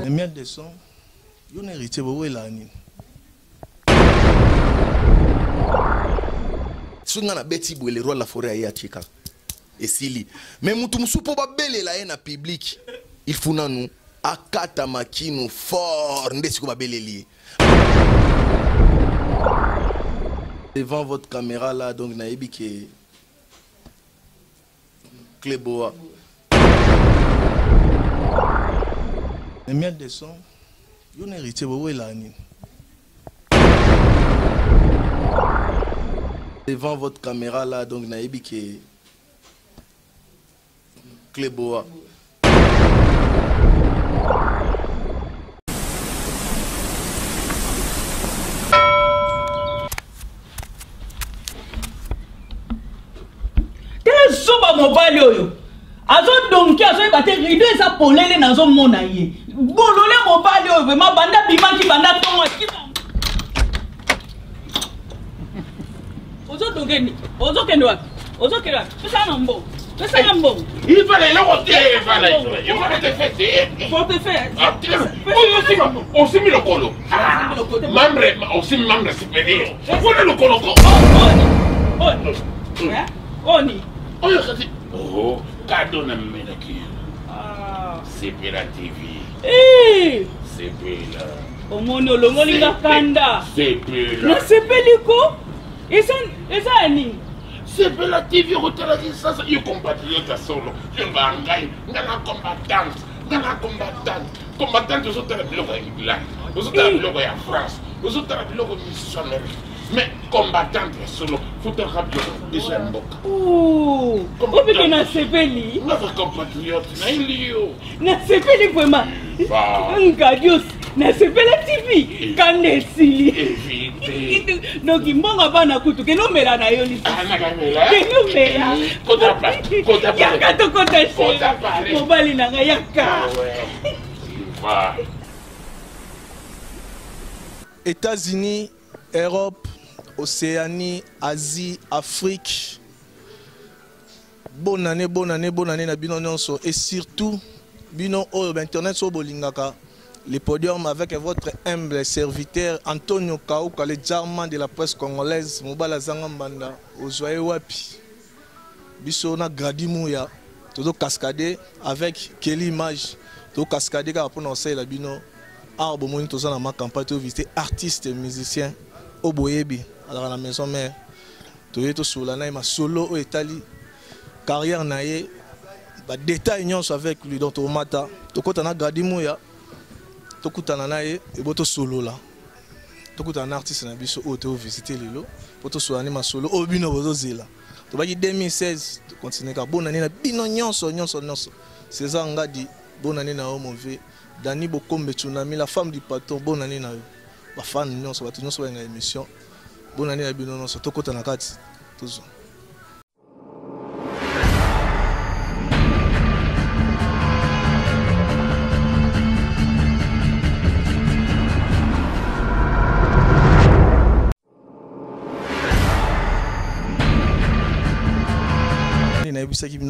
miel de son, il y a un héritier, vous voyez là. Si on a bêti, le roi de la forêt à Tchika. Et Sili. Mais moutou moussoupo ba belle la haine public. Il faut nous akata makino fort. Ndesi ko ba belle lié. Devant votre caméra là, donc naïbi qui Cléboa. Le miel de son, il y a un héritier, vous voyez là. Devant votre caméra là, donc naïbi qui Cléboa. Soba mobile oyo azo donki azo ebate rido eza polele nazo mona ye bolole mobile oyo vraiment banda bimaki banda tongo kiba ozo dongeni ozo kende wapi pesa na mbo il fallait le retirer, il fallait te faire. Aussi mis le colo. Aussi membre supérieur. On est le colo. Oh, cadeau na menaki. C'est la TV. C'est là. Au mono le molinga kanda. C'est là. Na sepeliko. Esa ani. C'est la TV rotela ça yo compatriote solo. Je bangai, ngana combattante. Combattante aux autres biloko ya England. Aux autres biloko ya France. Aux autres biloko missionnaire. Mais combattante solo, faut te rappeler déjà un boc. Oh, obi que na sepeli. Notre compatriote, na ilio. Na sepeli vraiment. Ngadios, na sepeli TV. Kanesili. Éviter. Donc imbonga bana kutu ke no mela na yo lisi. Ah na kamela. Ke no mela. Kota pa. Yaka to kota shi. Mobali na nga yaka. Va. États-Unis, Europe, Océanie, Asie, Afrique. Bonne année na bino nyonso et surtout bino oyo internet so bolingaka le podium avec votre humble serviteur Antonio Kauka, le German de la presse congolaise. Mobala zanga mbanda ozoye wapi biso na Gradimouya todo cascader avec Kelly Image to cascader ka pour lancer la bino arbo moni to na ma campagne to visiter artistes musiciens au boyebi alors à la maison mère to solana ma solo au Italie carrière naie ba détail nyonso avec lui donc au mata to kota na Gradimouya to kutana nae e boto solo là to kutana artiste na biso au to visiter lelo poto solana ma solo au bino bozo zela to ba 2016 to continuer ka bonne année na bino nyonso c'est ça ngadi bonne année na o mauvais Dani Bokombe Tsunami la femme du patron bonne année na yo ba fan nyonso ba nyonso ba émission bonne année na bino nyonso to kota na kati toujours.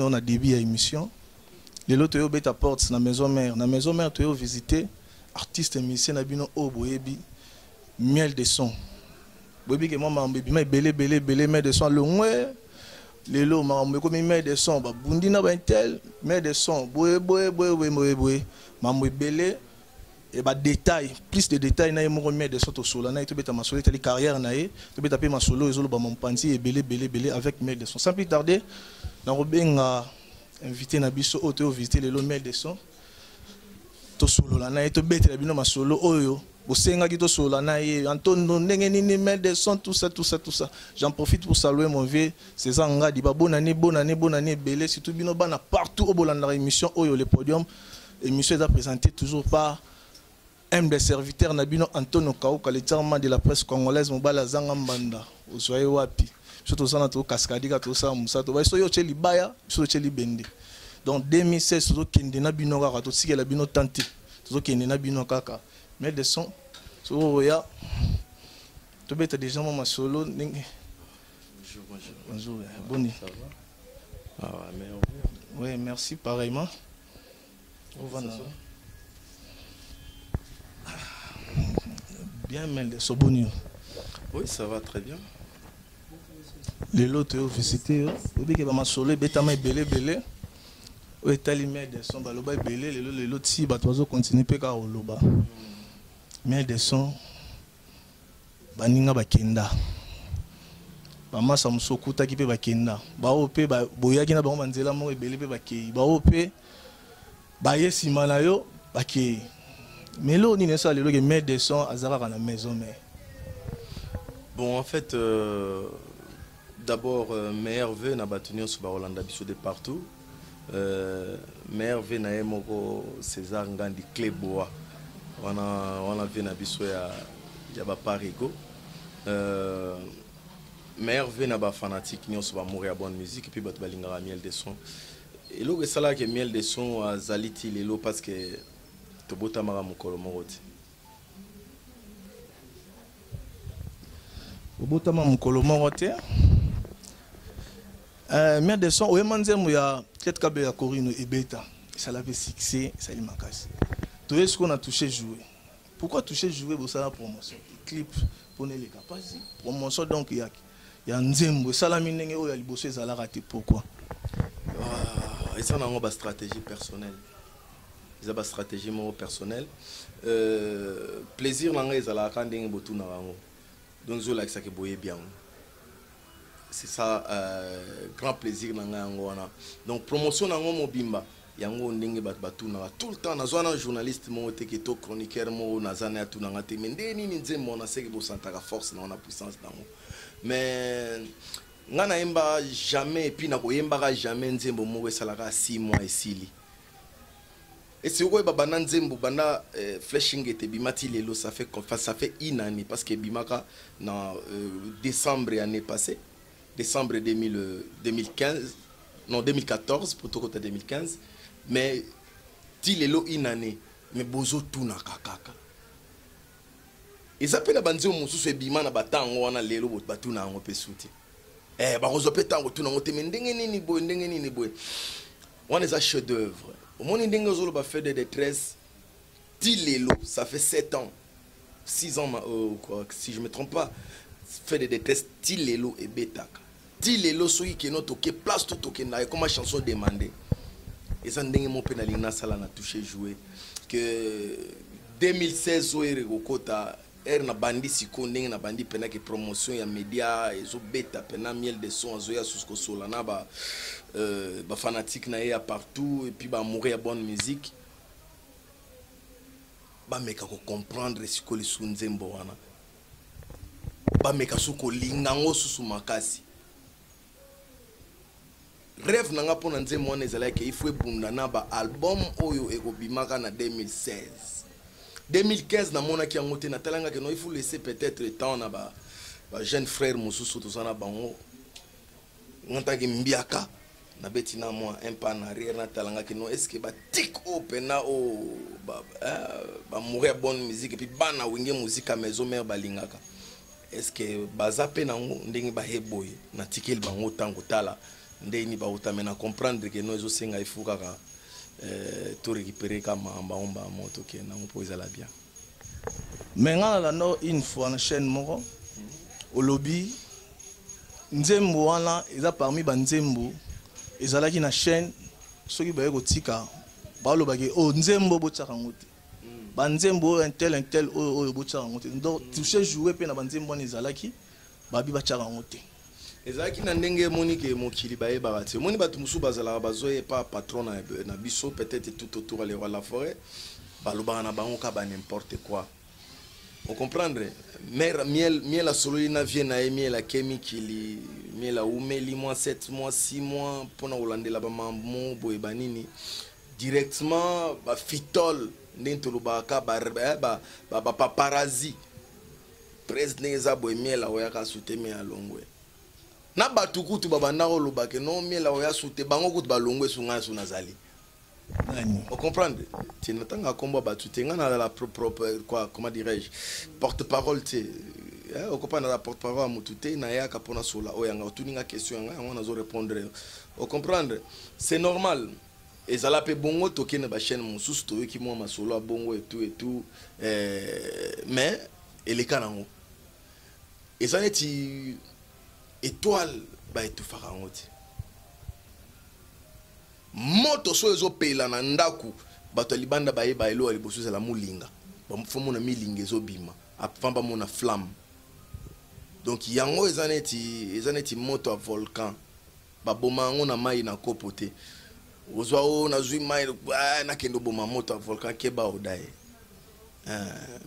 On a début à émission. Les lots to beta porte na maison mère. Na maison mère to visiter artiste musicien na bino o boyebi miel de son. Boyebi que moi mambebi ma belé miel de son le mwe. Les lots mambe comme miel de son ba bundi na ba intel miel de son boye mambe belé et ba détail plus de détails na mo miel de son to solo na to beta ma solo tali carrière na e to beta pe ma solo ezolo ba mon panti et belé avec miel de son sans plus tarder. Dans Robenga invité na biso auto visiter le miel de son to solo la na to bete la bino ma solo oyo bosenga ki to solo la na ye Antonio ndenge nini miel de son tout ça j'en profite pour saluer mon vieux César Ngadi ba bonne année belé surtout bino bana partout au bolanda émission oyo le podium émission est présentée toujours par humble serviteur na bino Antonio Kauka le German de la presse congolaise mobala zanga mbanda ozoye wapi surtout ça na to cascadiga to ça musa to ba so yo cheli baya so cheli bende donc 2016 to kende na bino kaka to sikela bino tante to kende na bino kaka mais de son so ya to beta déjà ma solo ndenge bonjour boni ça va ah ouais merci pareillement Bien, mais les Sobonio. Oui, ça va très bien. Les lots visité, oui, que ma solo, betama belé belé. Oui, tali mais des sons, baloba belé, les lots si batoizo continue peka au loba. Mais des sons, baninga bakenda. Bama samsoko taki pe bakenda. Ba ope ba boyaki na bango banzela mo belé pe bakei. Ba ope ba yesima na yo bakei. Mais là, on est ça, les mettre des sons à Zara à la maison. Mais bon, en fait, d'abord, meilleur vœu n'a pas tenu sur Barolanda Bissou de partout. Meilleur vœu n'a pas César Ngandi Cléboa. On a vu na Bissou ya ba Parigo. Meilleur vœu n'a pas fanatique ni on se va mourir à bonne musique et puis bat balingara miel de son. Et là, c'est là que miel de son à Zaliti les lots parce que Tobota mara mukolo moroti. Tobota mara mukolo moroti. Mais des sons, oui, manzemu ya peut-être kabe ya Corino et Beta. Ça l'avait succès, ça lui manquait. Tout ce qu'on a touché jouer. Pourquoi toucher jouer pour ça la promotion? Clip pour les capacités. Promotion donc il y a nzembo ça la minenge o ya liboso ezala raté pourquoi? Et ça on a une stratégie personnelle. Ils ont une stratégie personnelle. Plaisir nanga ezala ka ndenge botu na bango. Donc zo like ça que boye bien. C'est ça grand plaisir nanga yango wana. Donc promotion nango mobimba yango ndenge batu na tout le temps na zona journaliste mo te keto chroniqueur mo na zana tu nanga te mendeni ni nzembo na seki bo santaka force na puissance nango. Mais ngana yemba jamais et puis na ko yemba jamais nzembo mo esalaka 6 mois esili. Et c'est pourquoi bana nzembo bana flashing était bimati lelo ça fait une année parce que bimaka dans décembre année passée décembre 2015 non 2014 pour tout côté 2015 mais ti lelo une année mais bozo tuna kakaka et ça peut na banzo mususu ebima na batango wana lelo batuna ngo pesuti ba rozo petango tuna ngo te ndenge nini boy on est un chef d'œuvre. Au moment où on a fait de détresse, ça fait 7 ans, 6 ans, si je ne me trompe pas, fait de détresse, Tilelo et Betaka. Tilelo, celui qui est notre place tout au Kenya, comme ma chanson demandée. Et ça, mon pénalina, ça l'a touché, joué. Que 2016, au Kota, na bandi sikonde na bandi pena ke promotion ya media ezo beta pena miel de son azoya susko solana ba fanatique na ya partout et puis ba mourir bonne musique ba meka ko comprendre siko li sunzembo wana ba meka suko lingango susu makasi rêve nanga pona nzembo wana ezala ke ifwe bunda na ba album oyo ekobimaka na 2016 2015 na mona ki angote na talanga que non il faut laisser peut-être le temps na ba jeune frère mususu to sana bango nganta ki mbiaka na betina moi un pas en arrière na talanga que non est-ce que ba tic open na o ba mourir bonne musique et puis bana winge musique à maison mère balingaka est-ce que bazape na ndenge ba heboy na tikil bango tango tala ndeni ba utamena comprendre que non ezo senga ifuka ka tout récupérer comme en moto qui n'a pas posé la bien. Maintenant là non une fois la chaîne moro au lobby nzembo wana eza parmi banzembo ezala ki na chaîne soki baye kotika balo bage o nzembo botsaka ngote banzembo un tel o botsaka ngote donc toucher jouer pe na banzembo wana ezala ki babi batsaka ngote. Ezaki na ndenge monique mokili baye barati moni batu musu bazala bazoye pas patron na biso peut-être tout autour les rois de la forêt baloba na bango ka ba n'importe quoi on comprendre mère miel la solo ina vient na miel la kemikili miel la umeli mois 7 mois 6 mois pona olandela ba mambo boye banini directement ba fitol ndento ba ka ba paparazzi president za boye miel la oya ka soutenir à longwe na batukutu babanda koloba ke non miela oya soute bango kutu balongwe sunga suna zali nani on comprendre tu n'entends komba batute nga na la propre quoi comment dirais-je porte-parole tu on comprend la porte-parole à mutute na ya kapona sola oya nga tuninga question nga on azo répondre on comprendre c'est normal ezala pe bongo tokene ba chaîne mususu to ki mo masolo bongo et tout mais eleka nango eza neti étoile baetufaka yango te moto so ezopela na ndaku bato ya libanda bayeba elo ya liboso ezala molinga bafomona milinga ezobima avant bamona flamme donc yango eza neti moto ya volcan baboma yango na mai na kopo te ozwa o nazwi mai nakende oboma moto ya volcan keba odaye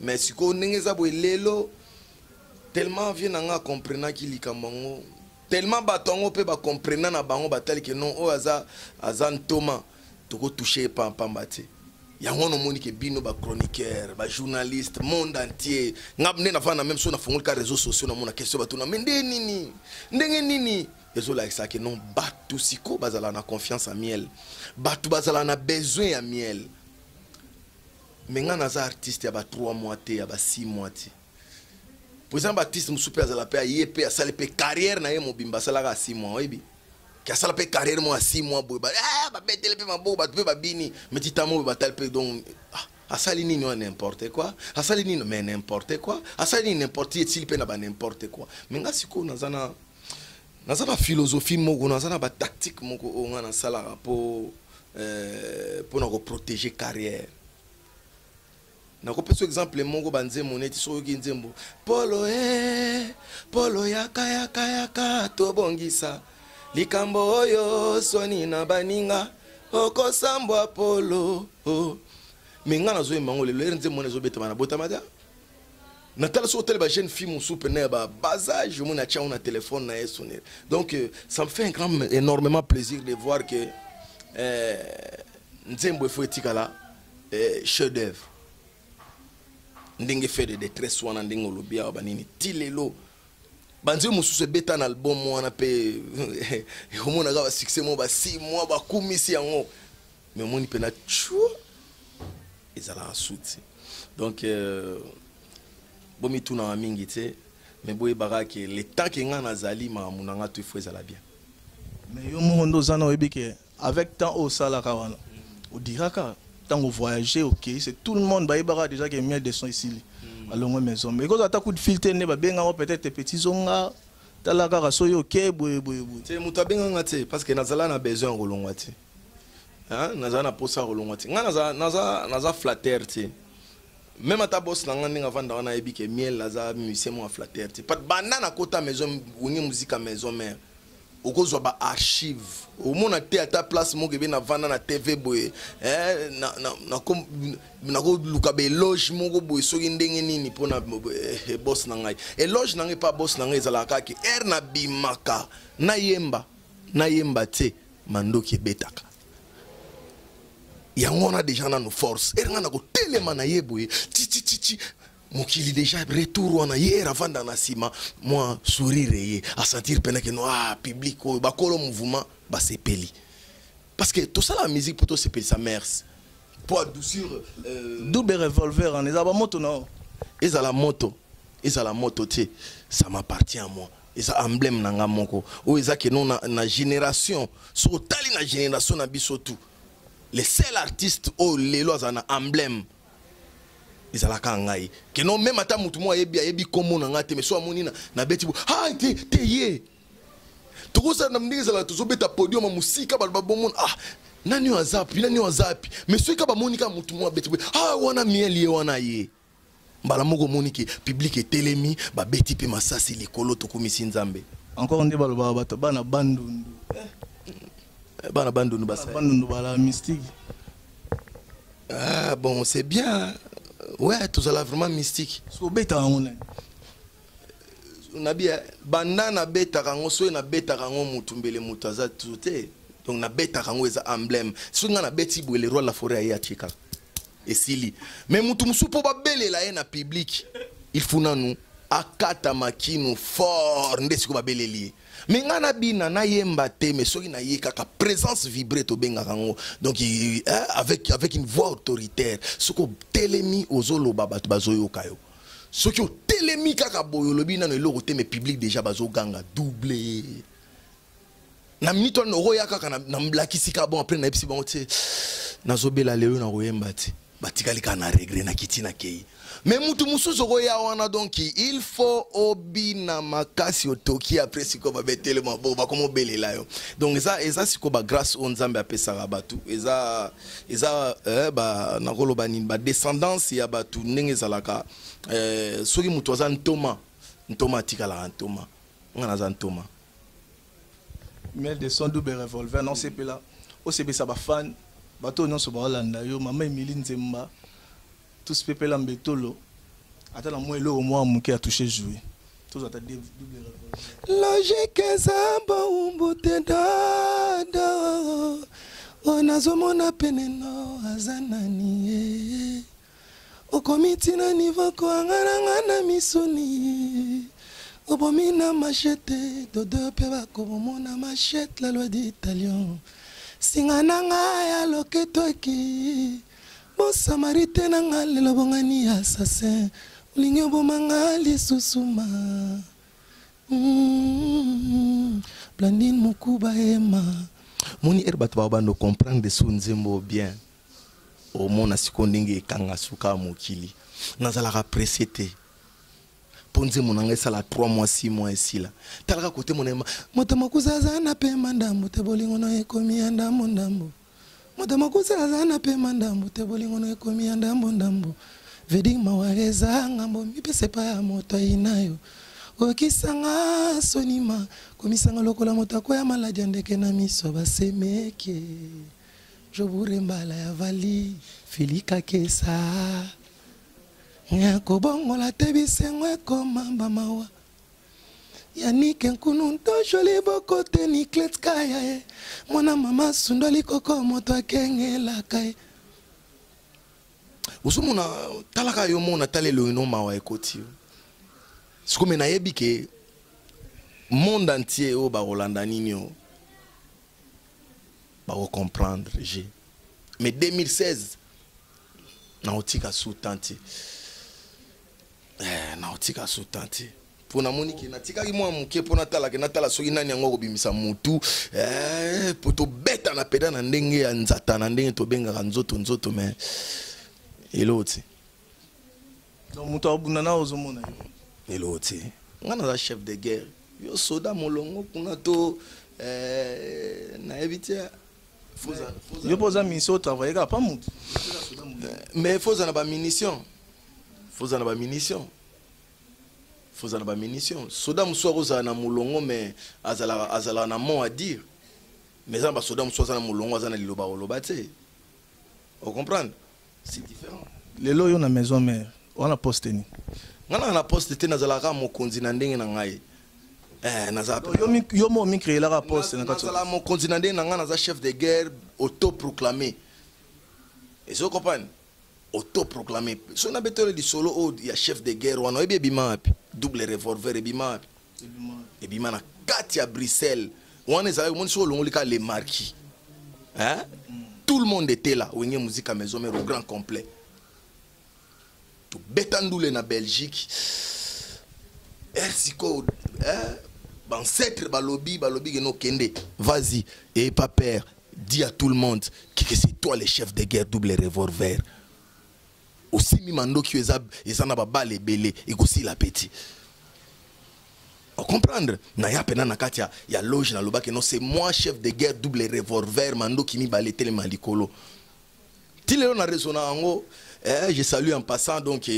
mais sikoyo ndenge eza boye lelo tellement vie nanga comprenaki likambo yango tellement bato yango mpe bacomprena na bango batali ke non oyo aza ntoma tokotouche epampamba te yango nomoni ke bino bachroniqueur bajournaliste monde entier nga nde nafana même so nafungoli ka réseaux sociaux namona question batuna me ndenge nini ezolakisa ke non bato siko bazala na confiance ya miel bato bazala na besoin ya miel me nga naza artiste ya ba 3 mois te ya ba 6 mois te pour exemple artiste mosusu mpe azala mpe aye mpe asali mpe carrière na ye mobimba asalaka ya 6 mois oyebi ke asala mpe carrière mo ya 6 mois boye babetele mpe maboko bato mpe babini me titamo oyo batali mpe donc asali nini wa n'importe quoi asali nini mais n'importe quoi asali nini n'importe etili mpe na ba n'importe quoi me nga sikoyo naza na philosophie moko naza na batactique moko oyo nga nasalaka mpo na koprotéger carrière nakopesa exemple moko banzembo neti soki nzembo polo yaka tobongisa likambo oyo soni na baninga okosambwa polo me nga nazoyemba yango lelo ere nzembo ezobetama na botama te natala so tele ba jeune fille mosusu pene ya babasage omoni atia ngo na telefone na ye sonere donc ça me fait énormément plaisir de voir que nzembo efo etikala chef d'œuvre ndenge fait de détresse wana ndenge olobi awa banini ti lelo banzembo mosusu ebeta na album wana mpe omonaka basuccès mo ba 6 mois bakumisi yango mais omoni mpena chua ezalaka suti donc bomitunaka mingi te mais boyebaka ke le temps ke nga nazali makambo na nga to ifo ezala bien mais yo moko nde oza na oyebi ke avec temps oyo osalaka wana odiraka ntango voyager ok c'est tout le monde bayebaka déjà que miel de son ici alongo maison mais cause ata coup de fil te ne babengaka peut-être petits zonga tala kaka soyo ok boye te moto abenganga te parce que nazala na besoin ya kolongwa te nazala na posa ya kolongwa te nga naza flatteur te même ata boss na nga ndenge avanda wana ayebi ke miel aza musicien mo ya flatteur te pat banda na kota maison wingi musique à maison mère okozwa ba archive omona te ata place moko ebe na vanda na TV boye na ko luka be loge moko boye soki ndenge nini pona boss na ngai eloge na ngai pa boss na ngai ezalaka ke na bimaka na yemba te mandoki ebetaka yango na déjà na no force nga na ko telema na ye boye ti mokili déjà retour wana hier avant dans la cima moi sourire ye à sentir peine que no public ba kolo mouvement ba sepeli parce que tout ça la musique pour toi sepeli sa mère pour adoucir double revolver en ezaba moto non ezala moto te ça m'appartient à moi eza emblème nanga moko o eza que non na génération so tali na génération na biso tout les seuls artistes o lelo za na emblème ezalaka ngai ke non même ata mutu mo ayebi komo na ngate mais so amoni na beti bo te ye tokosa na mndenge zala tozobeta podium musika balba bomona nani wazapi mais so ka ba monika mutu mo beti bo wana mieli wana ye mbala moko moniki public etelemi ba beti pe masasi likolo tokomisi nzambe encore ndi baloba bato bana bandundu basa bandundu bala mystique bon c'est bien. Ouais, tout ça là vraiment mystique. So beta ngone. Na bia banda na beta kango so na beta kango mutumbele mutaza tuté. Donc na beta kango eza emblème. So nga na beti bo le roi la forêt ya chika. Et sili. Mais mutu musupo ba belela ye na public. Il faut nanu akata makino fort ndesiko ba beleli. Mais nga na bina na yemba te mais soki na ye kaka présence vibrée to benga kango donc avec une voix autoritaire soko telemi ozolo baba bazoyo kayo soki telemi kaka boyolo bina no eloko te mais public déjà bazo ganga doublé na minute on oro ya kaka na mblakisi ka bon après na epsi bon te nazobela lelo na royemba te batikalika na regret na kiti na kei. Mais mutu mususu koya wana donc il faut obina makasi otoki après siko ba betele mabo ba komo belela yo. Donc eza siko ba grâce on Nzambe apesaka batu. Eza ba nakoloba nini ba descendance ya batu ndenge zalaka soki mutu aza ntoma tikala ntoma. Ngana za ntoma. Miel de son double revolver non c'est là. O c'est ça ba fan bato non so ba Holanda yo mama Emily Nzemba. Tout ce peuple en bétolo. Attends, moi, là, au moins, mon cœur a touché joué. Tout ça, t'as double logique, ça, bon, beauté, dada. On a zomo na peneno, azanani. O komiti na niveau, kwa ngana misoni. O bomina machete, dodo peba, komona machete, la loi d'italien. Singananga ya loketoki. Bon samarité nanga lelo bongani assassin ulinyo bomanga lisusuma Blandine Mukuba ema moni erbat ba bando comprendre so nzembo bien au mona sikondinge kanga suka mokili nazala ka presete ponze monanga sala 3 mois 6 mois ici là talaka côté monema motamakuzaza na pe mandambo te bolingo no ekomi andambo ndambo Motamakuza zana pe mandambo te bolingo no ekomi ndambo vedi maweza ngambo mipese pa ya moto inayo okisanga sonima komisanga lokola moto akoya maladia ndeke na miso basemeke jobure mbala ya vali filika kesa nyako bongo la tebisengo ekoma mawa Yannick nkunu nto joli boko te ni klet kaya mwana mama sundoli koko moto akengela kai usumuna talaka yo mona talelo ino mawa ekoti sikome na yebi ke monde entier o ba Rolanda nini o ba comprendre j'ai mais 2016 na otika sous-tanti na otika sous-tanti pour na moniki na tikaki mwa muke pour na tala soki nani yango kobimisa mutu poto beta na peda na ndenge ya nzata na ndenge to benga nzoto mais eloti donc mutu abuna na ozomona eloti ngana za chef de guerre yo soda molongo kuna to na éviter yo posa mission travailler ka pas mutu mais faut na ba munition Faut en munition. Soda mousso na mulongo mais azala na mot à dire. Mais ça soda mousso na mulongo azana liloba olobate. Vous comprenez? C'est différent. Les loyaux na maison mère, on a posté ni. Ngana na posté na zalaka mokonzi na ndenge na ngai. Naza yo mo mi créer la rapport na katso. Nazala mokonzi na ndenge na ngana za chef de guerre autoproclamé. Et vous comprenez? Autoproclamé. Si on a besoin de solo, il y a chef de guerre, on a bien double revolver et bima. Et bima na Katia Bruxelles. On est avec mon solo, on les marquis. Hein? Tout le monde était là. On y a musique à maison, mais au grand complet. Tout bétandoule na Belgique. Ersiko, ancêtre balobi no kende. Vas-y, et pas peur. Dis à tout le monde que c'est toi le chef de guerre double revolver. Aussi mi mando qui est na baba les belé et aussi la petit. On comprendre na ya pena na katia ya loge na loba que non c'est moi chef de guerre double revolver mando qui mi balé tele malikolo. Tilelo na raisonna ngo je salue en passant donc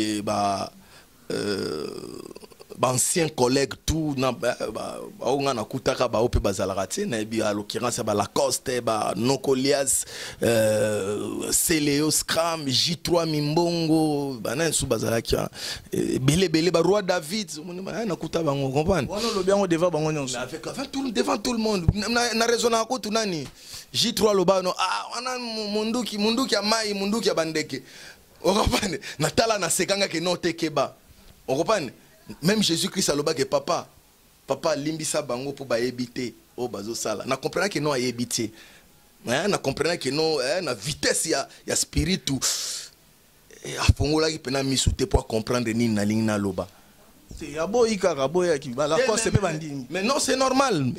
ancien collègue tout na on a kutaka ba ope bazalakati na bi à l'occurrence ba Lacoste ba Nokolias Celeo Scram J3 Mimbongo bana sou bazalaki belé ba roi David na kutaba ngo comprendre on lo bien on devant bango nyonso avec devant tout le monde na raisonna ko tunani J3 loba no wana munduki ya mai munduki ya bandeke on comprendre na tala na sekanga ke no tekeba on comprendre. Même Jésus-Christ a le que papa limbisa bango pour ba éviter au bazo sala. Na comprendre que non a éviter. Na comprendre que non na vitesse ya spiritu. Et a fongola ki pena misute pour comprendre ni na ligne na loba. C'est yabo ikaka boya ki bala ko c'est bandimi. Mais non c'est normal.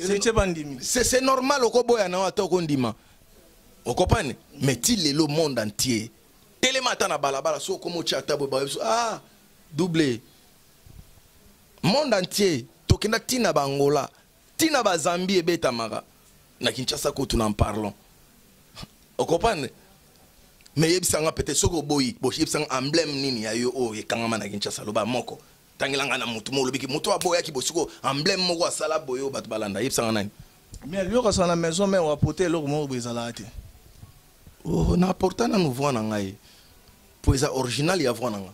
C'est normal au koboya na wato kondima. On comprend mais il est le monde entier. télémata na balabala so comme chata bo ah doublé monde entier tokenda tina bangola tina ba Zambie beta mara na Kinshasa ko tu n'en parlons o comprendre mais yebisanga peut-être soko boyi bo yebisanga emblème nini ya yo o ekangama na Kinshasa loba moko tangilanga na mutu mo lobiki mutu aboya ki bosiko emblème moko asala boyo bat balanda yebisanga nani mais lui quand ça la maison mais on va porter l'or mo bezala te oh na porta na nouveau na ngai poeza original ya vona nga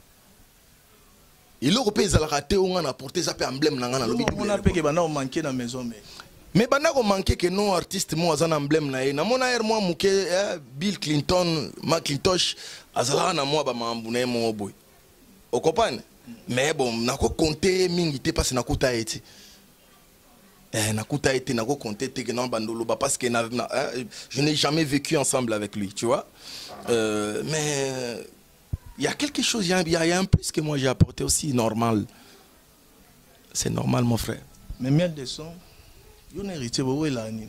il est repé ezala raté on a porté ça pe emblème na nga na lobi on a pe ke bana o manquer na maison mais bana ko manquer que non artiste mo azana emblème na ye na mona air moi muke Bill Clinton Macintosh azala na moi ba mambu na mo boy o comprendre mais bon na ko compter mingi te parce na kuta ete na kuta ete na ko compter te que non bandolo ba parce que je n'ai jamais vécu ensemble avec lui tu vois mais il y a quelque chose, il y a un plus que moi j'ai apporté aussi, normal. C'est normal, mon frère. Mais miel de son, il y a un héritier, où est l'année?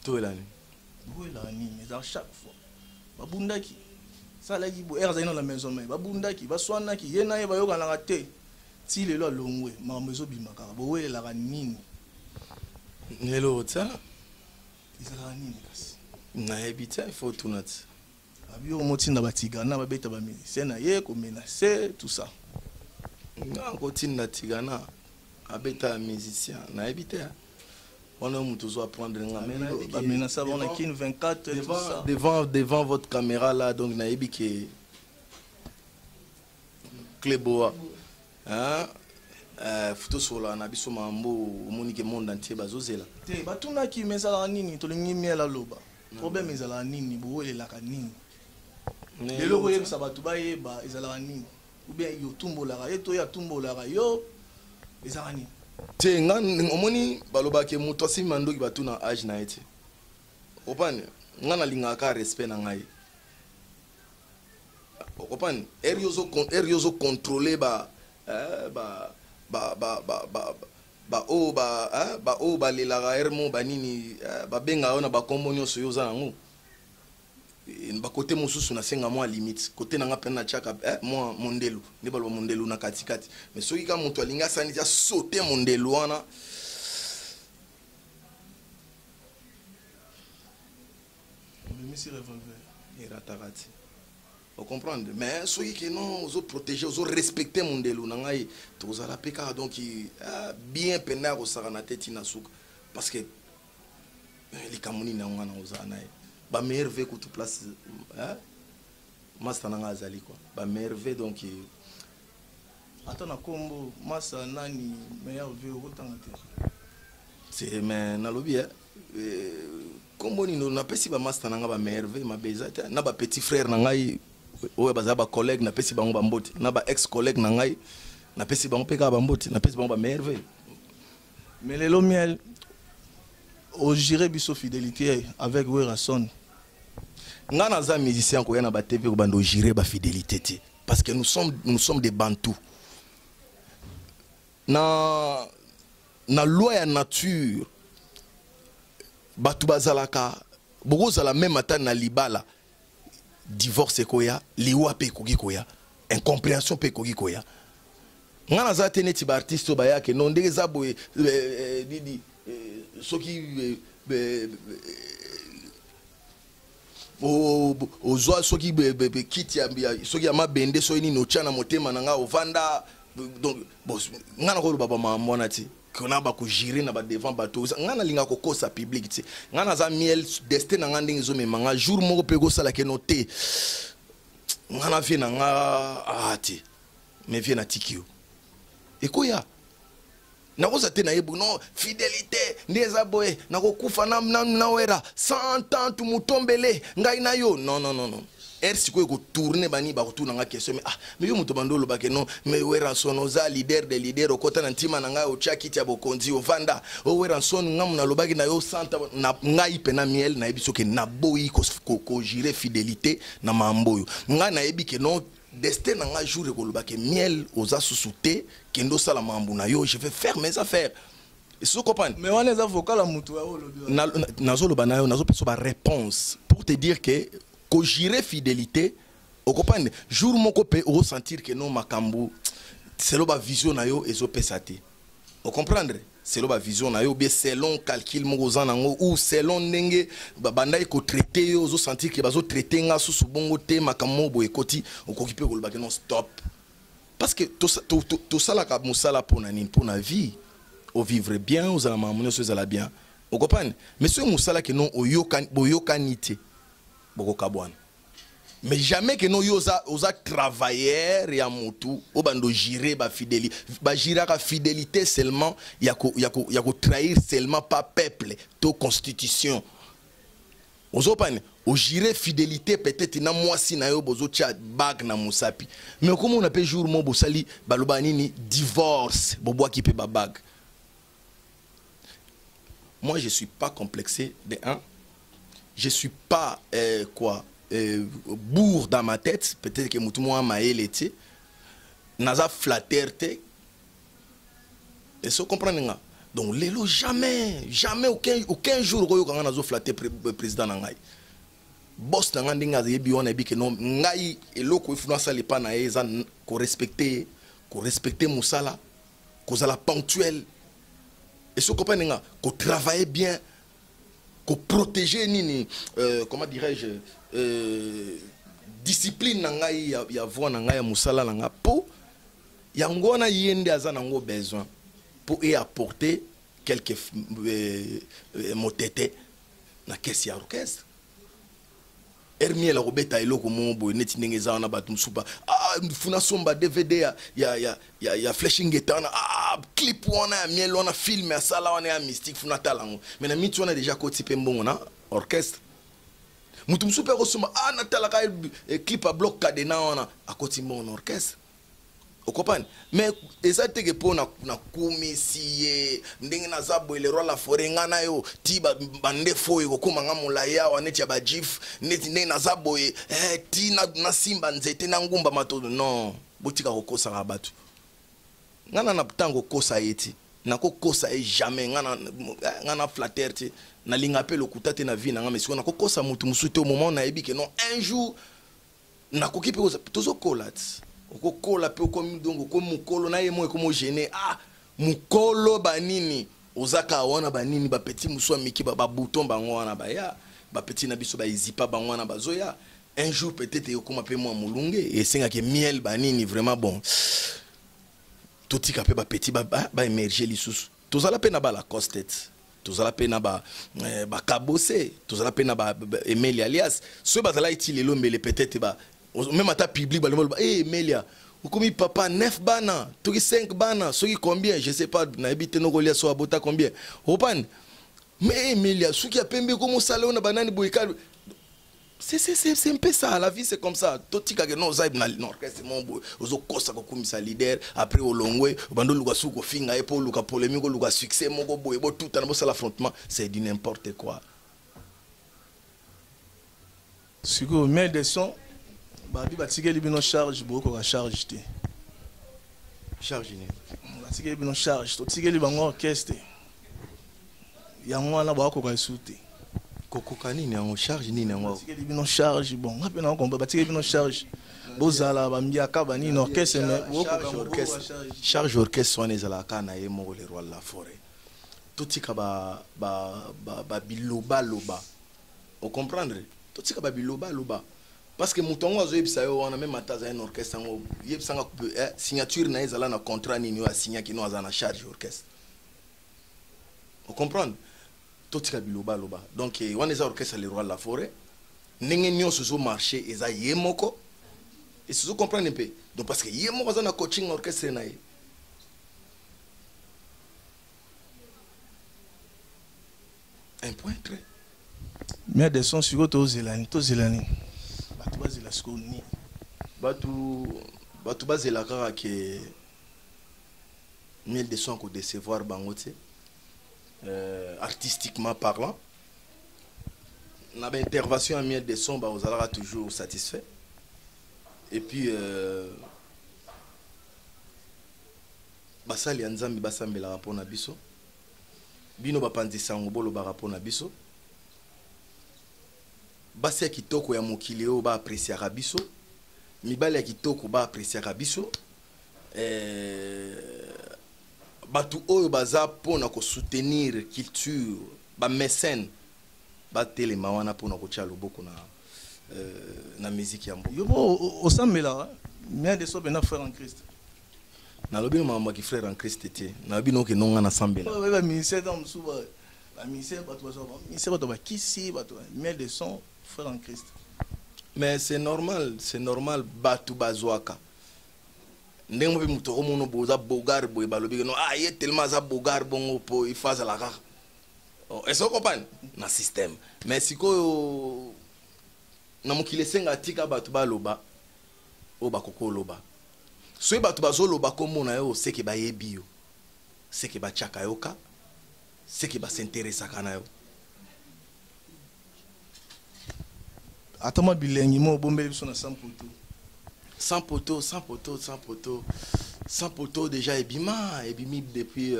Tout est l'année. Où est l'année? Mais à chaque fois, Babundaki, ça là, il y a dans la maison, mais Babundaki, Baswanaki, il y a un yo dans la raté. Si le lo longwe, ma maison bimaka, où est la ranine? Hello, ça? Il y a la ranine, kasi. Na habité, il faut tout noter. Abio motinda batigana babeta ba musicien na ye ko menacer tout ça. Na kotinda tigana abeta musicien na habité. On a mutuzo apprendre ngamena ba menacer on a kin 24 tout ça. Devant votre caméra là donc na ebike Cléboa. Hein? Photo sola na biso mambo omonike monde entier bazozela. Te batuna ki mesala nini to lingi miela loba. Problème ezala nini bo ele la nini. Les logos yem sabatu baye ba ezala nini. Ou bien yo tumbola ra eto ya tumbola ra yo ezala nini. Te ngan omoni baloba ke muto asima ndoki batuna age na ete. Opane ngana linga ka respect na ngai. Opane eriozo contrôler ba le la ermo banini ba benga ona ba kombo nyoso yo za nango ba côté mosusu na senga moi limite côté nanga pena chaka moi mondelu ne balwa mondelu na katikati mais soki ka moto alinga sani ya sauter mondelu wana Messi revolver et ratarati vous comprenez mais soki que non ozo protéger ozo respecter mondelu nanga yi to za la peka donc bien pena ko sara na tête na suka parce que les kamoni na ngana ozana ba merveille que tu place master nanga azali quoi ba merveille donc attends na kombo masa nani meilleur vie au tanga te c'est mais na lobby kombo ni na pesi ba master nanga ba merveille ma beza na ba petit frère nanga oyo baza ba collègue na pesi bango ba mboti na ba ex collègue nanga na pesi bango peka ba mboti na pesi bango ba merveille mais les lomiel au gérer biso fidélité avec Werason. Ngana za musicien ko yana ba TV ko bando gérer ba fidélité parce que nous sommes des bantous. Na loi ya nature batu bazalaka boko za la même ata na libala divorce koya liwa pe koki koya incompréhension pe koki koya. Ngana za teneti ba artiste ba yake non ndenge za boye didi soki ozwa soki kiti ya soki ya mabende so ini nocha na motema na nga ovanda donc bon ngana ko baba mamona ti kona ba ko gérer na ba devant bato ngana linga ko kosa public ti ngana za miel destin na ngandingi zo memanga jour moko pe ko sala ke noté ngana vie na nga ati mais vie na tikio ekoya na kosa te na yebu non fidélité ndeza boye na kokufa na wera 100 ans tu mutombele ngai na yo non siko ko tourner bani ba ko tourner nga question mais yo muto bandolo ba ke non mais wera sono za leader de leader okota na ntima na ngai o chakiti ya bokonzi o vanda o wera sono ngamu na lobaki na yo 100 na ngai pe na miel na yebiso ke na boyi ko gérer fidélité na mamboyo nga na yebi ke non destin nanga jour ekoloba ke miel oza susute kendo sala mambu na yo je vais faire mes affaires et ce comprendre mais on est avocat la mutu ya olobi nazo loba na yo nazo peso ba réponse pour te dire que ko jure fidélité o comprendre jour moko pe o sentir que non makambo c'est la vision na yo ezo pesate o comprendre c'est la vision na yo bien selon calcul moko zanango ou selon ndenge banda ko traiter yo ozo sentir que bazo traiter nga sous bongo te makambo bo ekoti o kokipe ko lobaka non stop parce que tout ça la ka musala pona nini pona vie au vivre bien aux ala mamono so ala bien o comprendre mais ce musala que non o yokanité boko kabwana mais jamais que non yoza travailleur ya mutu o bando girer ba fidélité ba giraka fidélité seulement yako trahir seulement pas peuple to constitution ozopane o girer fidélité peut-être na mwasi na yo bozo tia bag na musapi mais comment on appelle jour mo bosali baloba nini divorce bobo ki pe ba bag. Moi je suis pas complexé de un, je suis pas bourre dans ma tête, peut-être que tout le monde m'a élevé, naza flatterté, et ça comprendre. Donc l'élo jamais aucun jour où on a nazo flatté président nangai. Boss nanga ndinga zebi on ebi que non ngai elo ko ifuna sali pa na eza ko respecter musala, ko zala ponctuel. Et ce qu'on nga qu'on travaille bien, qu'on protéger nini, comment dirais-je, discipline nanga ya voix nanga ya musala nanga po yangona yende azanango besoin pour y apporter quelques motete na kesi ya orchestre. Hermie la robeta eloko mombo neti ndenge za na batum supa funa somba DVD ya flashing etana clip wana miel wana film ya sala wana ya mystique funa talango mais na mitu wana déjà ko type mbongo na orchestre mutum super osoma na talaka clip a bloc cadena wana akoti mbongo orchestre o comprendre mais eza teke po na komisiye ndenge na zabo le roi la forêt ngana yo ti bande fo yo ko manga mulaya wa neti ya ba jif neti ndenge na zabo ti na simba nzete na ngumba matodo non botika kokosa ka batu ngana na tango kosa eti na kokosa jamais ngana flatterté na linga pe lokuta te na vie na ngame siko na kokosa mutu musuto au moment na ebi que non un jour na kokipe tozo kolat okokola pe okomi donc okomi mukolo na ye mo ekomo gêner mukolo banini ozaka wana banini ba petit muswa miki ba bouton bango wana ba ya ba petit na biso ba izipa bango wana bazoya un jour peut-être okoma pe moi mulunge et senga ke miel banini vraiment bon totika pe ba petit ba émerger lisusu tozala pe na ba la costette tozala pe na ba kabose tozala pe na ba Emeli alias so bazala itile lombele peut-être ba même à ta public Melia ou comme papa 9 bana tout 5 bana ceux qui combien je sais pas na habite no golia so abota combien opan mais Melia ceux qui a pembe comme salon na banani boyka c'est un peu ça la vie c'est comme ça tout tika que non zaib na orchestre mon boy ozo kosa ko kumisa leader après au longwe bando luka suko finga et pour luka polémique luka succès mon boy bo tout dans l'affrontement c'est du n'importe quoi Sigo mais des sons babi batikeli bino charge boko ka charge te charge ni batikeli bino charge to tikeli bango orchestre yango wana bako ka sute kokoka nini yango charge nini yango batikeli bino charge bon ngape na komba batikeli bino charge bozala bambiaka banini orchestre mais boko orchestre charge orchestre wana ezala kana ye moko le roi la forêt totika ba biloba loba o comprendre totika ba biloba loba parce que mutongo azo yebisa yo wana même ataza un orchestre ngo yebisa nga signature na ezala na contrat nini yo signa ki no aza na charge orchestre on comprendre totika biloba loba donc wana eza orchestre le roi de la forêt ndenge nyonso zo marché eza yemoko et se comprendre un peu donc parce que yemoko aza na coaching orchestre na ye un point très mais des sons sur to zelani bazela skoni batu bazela kaka ke miel de son ko décevoir bango te artistiquement parlant na ba intervention à miel de son ba ozalaka toujours satisfait et puis basali ya nzambi basambela rapport na biso bino bapanzisa ngo bolo ba rapport na biso basi ya kitoko ya mokili oyo baapresiaka biso, mibali ya kitoko baapresiaka biso, batu oyo baza mpona kosoutenir culture, bamécène batelema wana mpona kotia loboko na musique ya mbo. Yo bo osambela mia de so bena frère en Christ. Nalobi maman ki frère en Christ te. Nalobi no ke nonga na sambela. Ouais ba ministère dans msuba. Ba ministère ba to so. Ministère ba kisi ba to mia de son frère en Christ. Mais c'est normal batu bazwaka. Ndenge mpe muto omono boza bogar boy balobi no ah ye tellement za bogar bongo po ifaza la kaka. Oh, est-ce que comprendre na système. Mais siko na mokile senga tika batu baloba o bakoko loba. Soki batu bazoloba komona yo seke bayebi yo, seke batiaka yo ka, seke basinteresaka na yo. Atama bilengi mo bombeli biso na 100 poto. 100 poteaux déjà ebimi depuis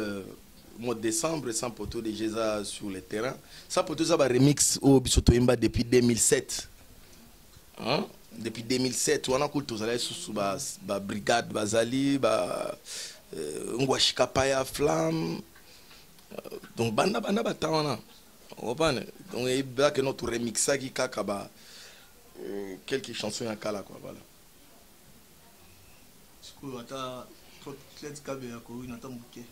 mois de décembre. 100 poteaux déjà sur le terrain. 100 poteaux ça va remix au biso toyemba depuis 2007. Hein? Depuis 2007 on a cool tous allés sous ba brigade bazali ba ngwashika paya flamme. Donc banda batana. On va donc il y que notre remix qui kaka ba quelques chansons en kala quoi voilà. Siko ata Cled Kabe ya ko inata muke.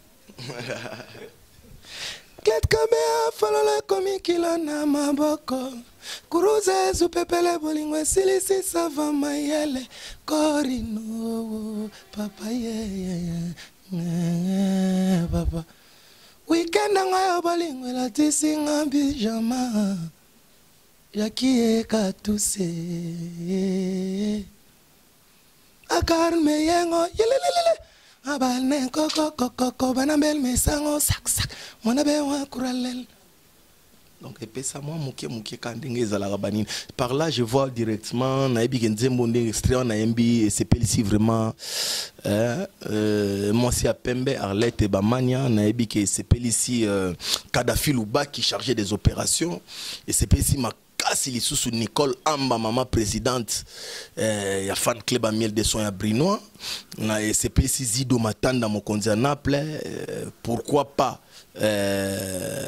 Cled Kabe afalola komi kilo na maboko. Kuruza zupepele bolingo silisi sava mayele korino papa ye papa weekend ngayo bolingo la tisinga bijama yakie katuse akarme yengo yelelele abane koko banambel mesango sak mona be wa kuralel. Donc epesa moi muke kandenge ezalaka banini. Par là je vois directement nayebi ke nzembo ndenge extrait na yembi sepelisi vraiment moi si à Pembe Arlette Bamania nayebi ke sepelisi Kadhafi Luba qui chargé des opérations et sepelisi makasi lisusu Nicole Amba maman présidente ya fan club à miel de son ya Brinois na sepelisi Zido Matanda mokonzi à Naples pourquoi pas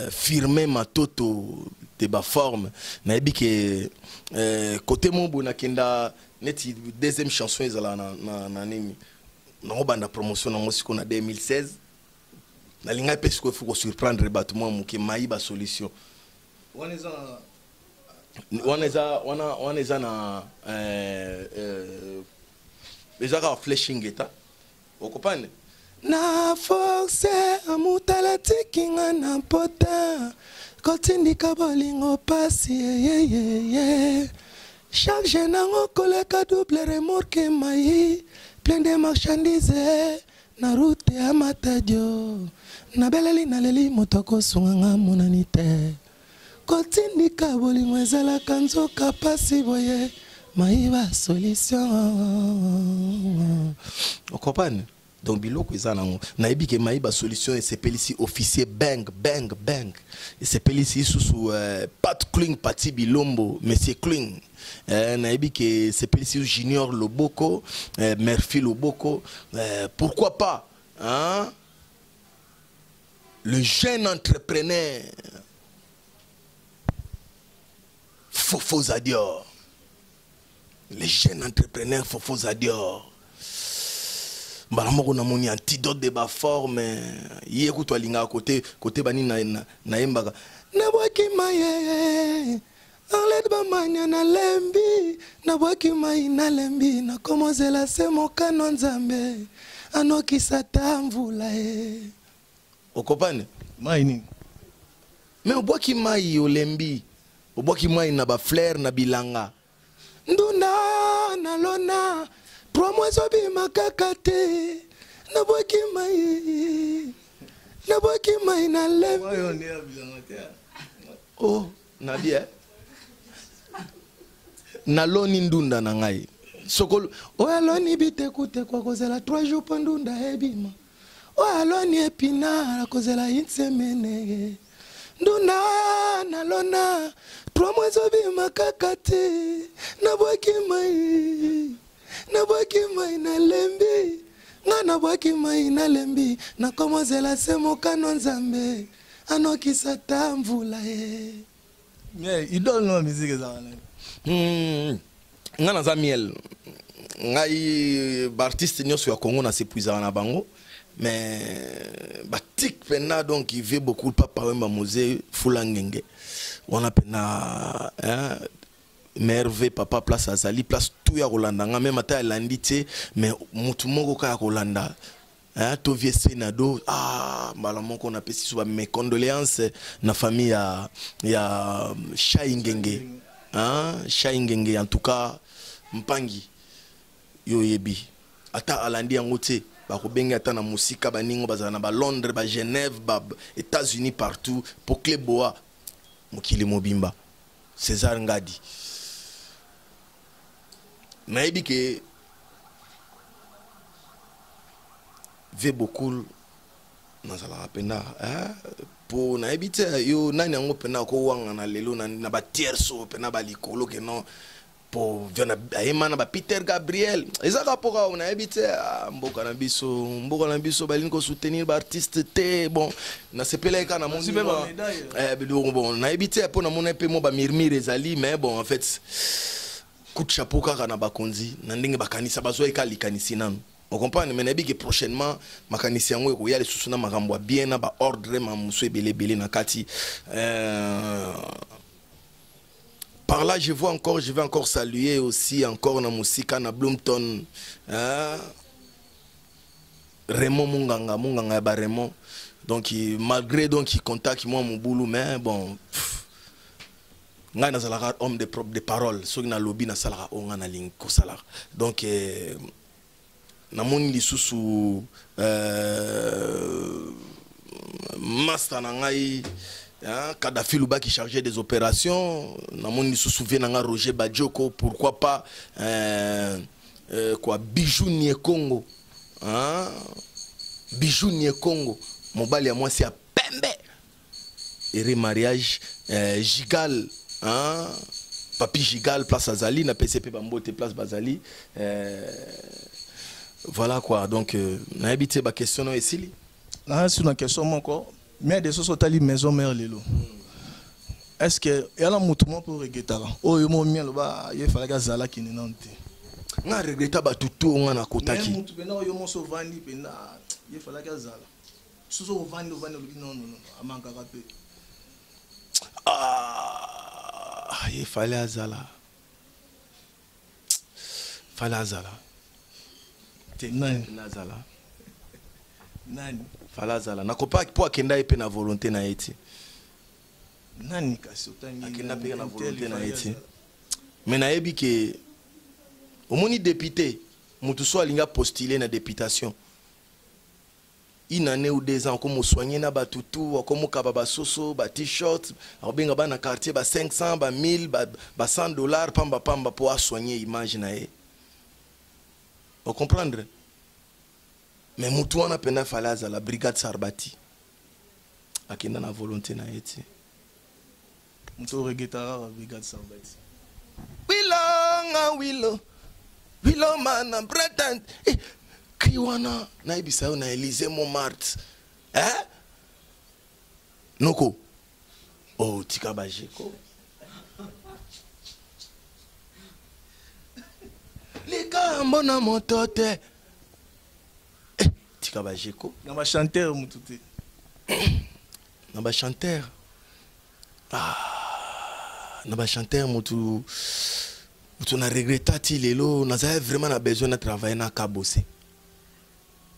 firmer ma toto de ba forme na ebi ke côté mon bonakenda neti deuxième chanson ezala na nimi na banda promotion na mosiko na 2016 na linga pe siko faut surprendre battement muke maïba solution wana na ezaka flashing eta okopane na force amutala tikinga na pota kotindika bolingo pasi chaque jeune nango koleka double remorque mai plein de marchandises na route ya Matadio na beleli na leli motoko sunganga monanite kotindika bolingo ezalaka nzoka pasi boye mai ba solution okopane. Donc biloko ezanango na ebi ke maïba solution et sepelisi officier bang et sepelisi sous Pat Kling Pati Bilombo monsieur Kling na ebi ke sepelisi Junior Loboko Murphy Loboko pourquoi pas hein le jeune entrepreneur Fofo Zadior, le jeune entrepreneur Fofo Zadior. Baramoko na moni antidote de ba forme yeku to linga côté bani na embaka na boki maye Arlette Bamania na lembi na boki mai na lembi na komozela se mokano nzambe anoki satamvula okopane mai ni mais oboki mai olembi oboki mai na ba fleur na bilanga ndunda na lona promotion bi makakate na boki mai na lembi oh na bien na loni ndunda na ngai sokolo o aloni bitekute kwa kozela 3 jours pendunda ebima o aloni epina kozela une semaine nduna nalona 3 mois obima kaka te nabwaki mai nalembi nga nabwaki mai nalembi nakomozela se mokano nzambe anokisa ta mvula ye idole no musique ezala nga naza miel ngai baartiste nyonso ya Congo nasepuizaka na bango mais batik pena donc il veut beaucoup papa wemba mose fula ngenge wana pena merve papa place azali place tout ya kolanda nga même ata elandi te mais mutu moko kaka kolanda to vie senado mbala moko na pesi so ba mes condoléances na famille ya Shaingenge Shaingenge en tout cas mpangi yo yebi ata alandi yango te bakobenga ata na musika baningo bazala na ba Londres ba Genève ba États-Unis partout pour Kleboa mokili mobimba César Ngadi nayebi ke ve beaucoup nazala pena po nayebi te yo nani yango pena ko wanga na lelo na ba tierso pena ba likolo ke non po vena ayema na ba Peter Gabriel ezaka poka nayebi te mboka na biso balini ko soutenir ba artiste te bon na sepela ka na mondi bon nayebi te po na mona pe mo ba mirmire ezali mais bon en fait coup de chapeau kaka na bakonzi na ndenge bakanisa bazoe ka likanisi nanu on comprend mais nayebi que prochainement makanisi yango ko ya lisusu na makambo bien na ba ordre ma musu ebele na kati par là je vais encore saluer aussi encore na musika na Bloomton Raymond Munganga ba Raymond donc malgré donc il contacte moi mon boulot mais bon nga na salara homme de parole so na lobby na salara o nga na ling ko salara donc na moni lisusu master na ngai Kadhafi Luba qui chargeait des opérations na moni lisusu venanga Roger Badioko pourquoi pas quoi Bijou Nye Congo Bijou Nye Congo mobali ya moi c'est à pembe et mariage Gigal Papi Gigal place Azali na PCP Bambote place Bazali voilà quoi donc na habité ba question no esili na sur la question moko mais des choses tali maison mère lelo est-ce que y a la mutumo pour regretter o yo mo mielo ba ye fala ka zala kini nante nga regretta ba tutu nga na kotaki mutu bena yo mo so vandi bena ye fala ka zala so vandi non amanka ka pe il fallait azala nani falazala nakopa po akenda epe na volonté na eti nani kasi otangi akenda pe na volonté na eti mais nayebi ke omoni député mutu so alinga postuler na députation une année ou 2 ans comme soigner na batutu comme kababa soso ba t-shirt abenga ba na quartier ba 500 ba 1000 ba $100 pamba pour soigner image na e vous comprendre mais mutu wana pena falaza la brigade Sarbati akenda na volonté na eti mutu regeta la brigade Sarbati Willow man bread Kriwana na ibisa na Élysée Montmartre noko tika bajeko leka mbona motote tika bajeko na ba chanteur mututé na ba chanteur mutu na regrettati lelo na za vraiment na besoin de travailler na kabose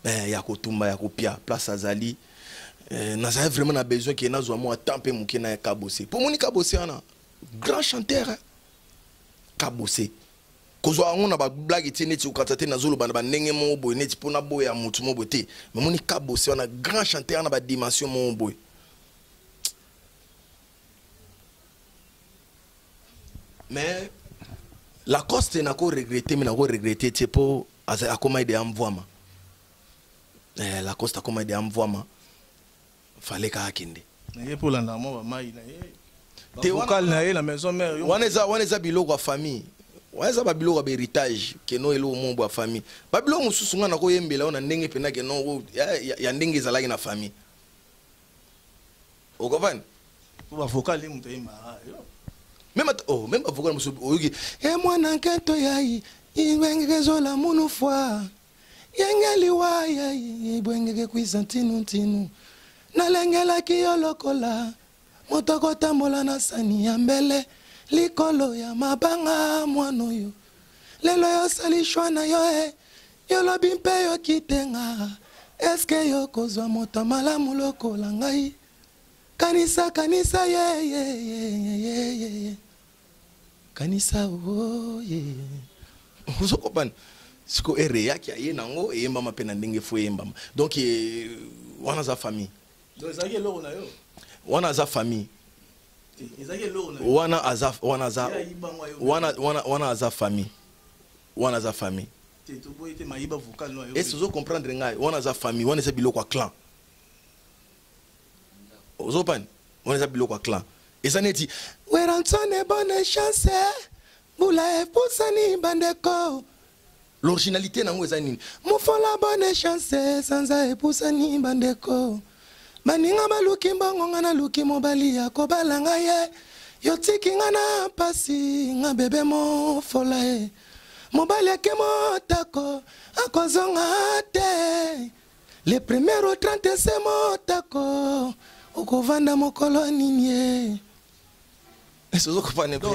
ya kotumba ya kopia place azali na za vraiment na besoin que na zo mo atampe muke na kabose pour moni kabose ana grand chanteur kabose kozo angona ba blague ti neti ukatate na zolo bana ba ndenge mo boy neti pona boy ya mutu mo bote mais moni kabose ana grand chanteur na ba dimension mo boy mais la coste n'a pas regretté mais n'a pas regretté c'est pour à comment aider envoiement la coste a comment aider envoiement fallait qu'à akende na pour la ndamo ba mai na ye vocal na ye la maison mère wana eza biloko ya famille wana eza babiloko ya héritage keno elo mombo ya famille babiloko mosusu nga na koyembela ona ndenge pena keno ya ndenge ezalaki na famille okovani pour ba vocal muto yemba même vocal mosusu oyoki mwana nketo yai ibengeke zola munu fwa yengeli waya ibengeke kwisa ntinu nalengelaki yo lokola moto kotambola na sani ya mbele likolo ya mabanga mwana oyo lelo yosalishwa na yo yolobi mpe yokitenga eske yokozwa moto malamu lokola ngai kanisa ye kanisa oye uzokopana siko ere yaki aye nango eyembama mpe na ndenge fo eyembama donc wana za famille donc ezalaki eloko na yo wana aza famille wana aza famille est-ce que vous comprendre ngai wana aza famille wana eza biloko ya clan ozopani wana eza biloko ya clan eza neti weransone bonne chance mbula epusani bandeko l'originalité nango eza nini mofola bonne chance sanza epusani bandeko baninga baluki mbongo nga naluki mobali ya kobalanga ye yotiki nga na pasi nga bebe mofola ye mobali ake motako akozonga te le premier au 30 se motako okovanda mokolo nini ye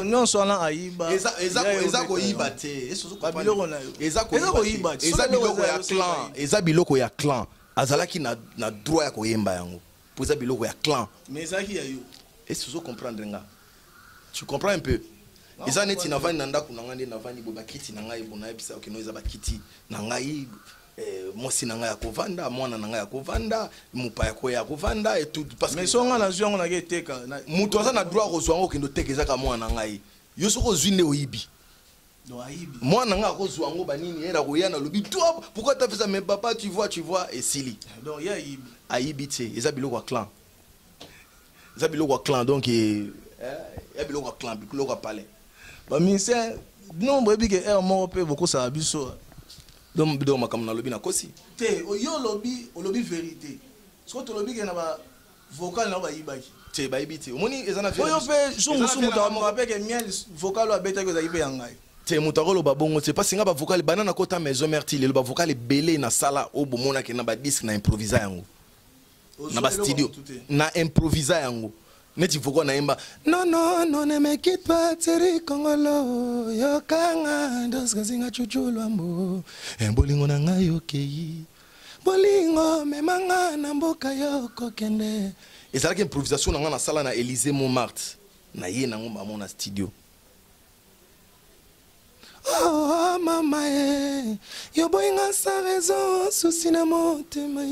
nyonso wana ayiba eza koyiba te eza biloko ya clan azalaki na droit ya koyemba yango po eza biloko ya clan mais ezalaki ya yo est-ce que comprendre nga tu comprends un peu eza neti navandi na ndako na ngai nde navandi bo bakiti na ngai bo nayebisa okeno eza bakiti na ngai mwasi na ngai ya kovanda mwana na ngai ya kovanda mopaya koya kovanda et tout parce mais songa na zwango na keteka moto aza na droit kozwa ngo kendo teka ezaka mwana na ngai yo soko ozwi nde oyibi mwana nga akozwa ngo banini era koya na lobi toi pourquoi tu as fait ça mais papa tu vois et sili donc ya ayibi te eza biloko ya clan eza biloko ya clan donc ya biloko ya clan biloko ya palais ba ministère nombre bike moko pe beaucoup ça biso donc bido makamna lobi na kosi te yo lobi vérité so to lobi ke na ba vocal na ba yibaki te ba yibiti omoni ezana fe oyo pe sumu ta mo pe ke miel vocal wa beta ko za yibe yangai te mutagolo ba bongo te parce nga ba vocal banana kota maison merti le ba vocal belé na sala o bomona ke na ba disque na improviser yango na ba studio na improviser yango neti vocal na imba non ne me quitte pas teri kongolo yo kanga dos kazinga chuchulwa mbo bolingo na ngai okei bolingo memanga na mboka yo kokende ezalaki improvisation na nga na sala na Élysée Montmartre na ye nango mama na studio. Oh mama yo boyinga sa raison souci na motema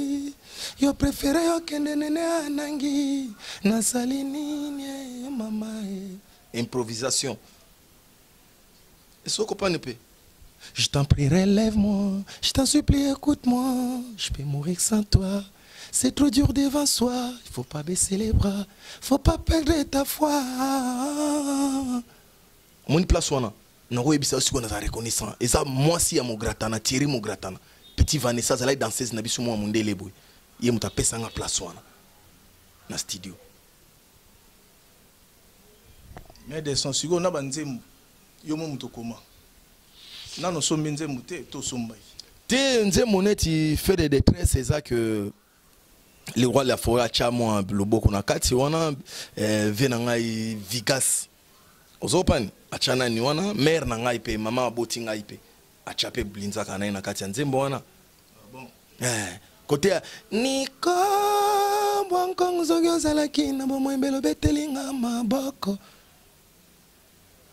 yo préféré yo kende nene anangi na salinini mama improvisation. Est-ce que vous comprenez? Je t'en prie, relève-moi, je t'en supplie, écoute-moi, je peux mourir sans toi. C'est trop dur devant soi, il faut pas baisser les bras, faut pas perdre ta foi. Mon place wana, nako ebisa aussi qu'on a reconnaissant. Et ça moi si ya mo gratana, Thierry mo gratana. Petit Vanessa zala danseuse na biso mo mondele boy. Ye muta pesa nga place wana. Na studio. Mais des sons sigo na banzemu. Yo mo muto koma. Nano sombi nzemu te to somba. Te nzemu neti fait de détresse c'est ça que le roi de la forêt a moi le boko na kati wana vena ngai vigas ozopan achana ni wana mère na ngai pe mama aboti ngai pe achape blinza kana na kati nzembo wana bon côté niko bwanko zogyo zalaki na bomo mbelo betelinga maboko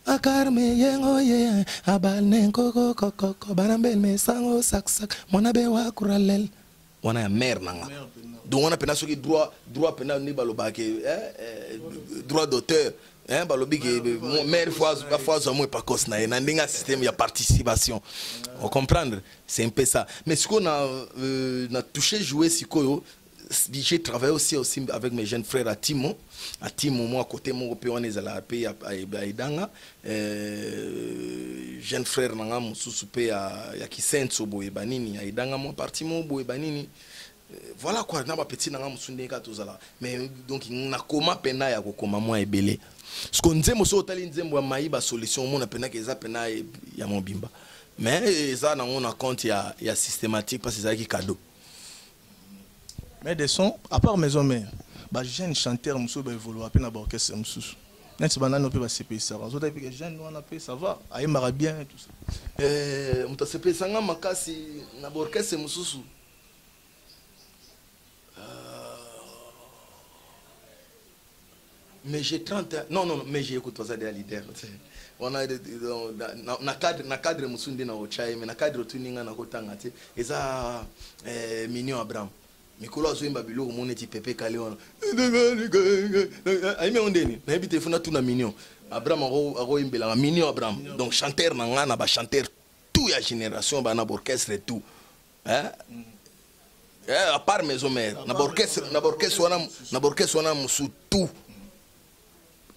akarme yengo ye abane koko koko banambel mesango saksak mona be wa kuralel wana ya mère nanga donc on a pena soki droit pena ni baloba ke droit d'auteur balobi ke mère fois zo mo pas cause na ndinga système ya participation on comprendre c'est un peu ça mais ce qu'on a touché jouer sikoyo j'ai travaillé aussi avec mes jeunes frères à Timo, moi à côté mon pays on est à la paix à Idanga, jeune frère nanga mususu pe ya Kisenso boye banini à Idanga moi parti mon boye banini. Voilà quoi, na ba petit nanga musunde ka tozala. Mais donc na koma pena ya ko koma moi ebele. Ce qu'on nzembo so tali nzembo ya maïba solution mon pena ke za pena ya mon bimba. Mais ça na on a compte ya systématique parce que ça qui cadeau. Mais des sons, à part Maison Mère, bah jeune chanteur muso ba évoluer à peine à orchestre muso. Net banane on peut pas CP ça. On doit que jeune on a payé ça va. Aïe mara bien tout ça. On t'a CP sanga makasi na orchestre muso. Mais j'ai 30 ans. Non, mais j'ai écouté ça des leaders. On a na cadre musundi na ochai mais na cadre tuninga na kotanga te. Eza Mignon Abraham. Mikolo azoimba biloko moneti pepe kale wana. Aime ondeni. Na ebite funa tout na Mignon. Abraham ago imbela Mignon Abraham. Donc chanteur na ngana ba chanteur tout ya génération ba na orchestre et tout. Hein? À part Maison Mère, na orchestre wana musu tout.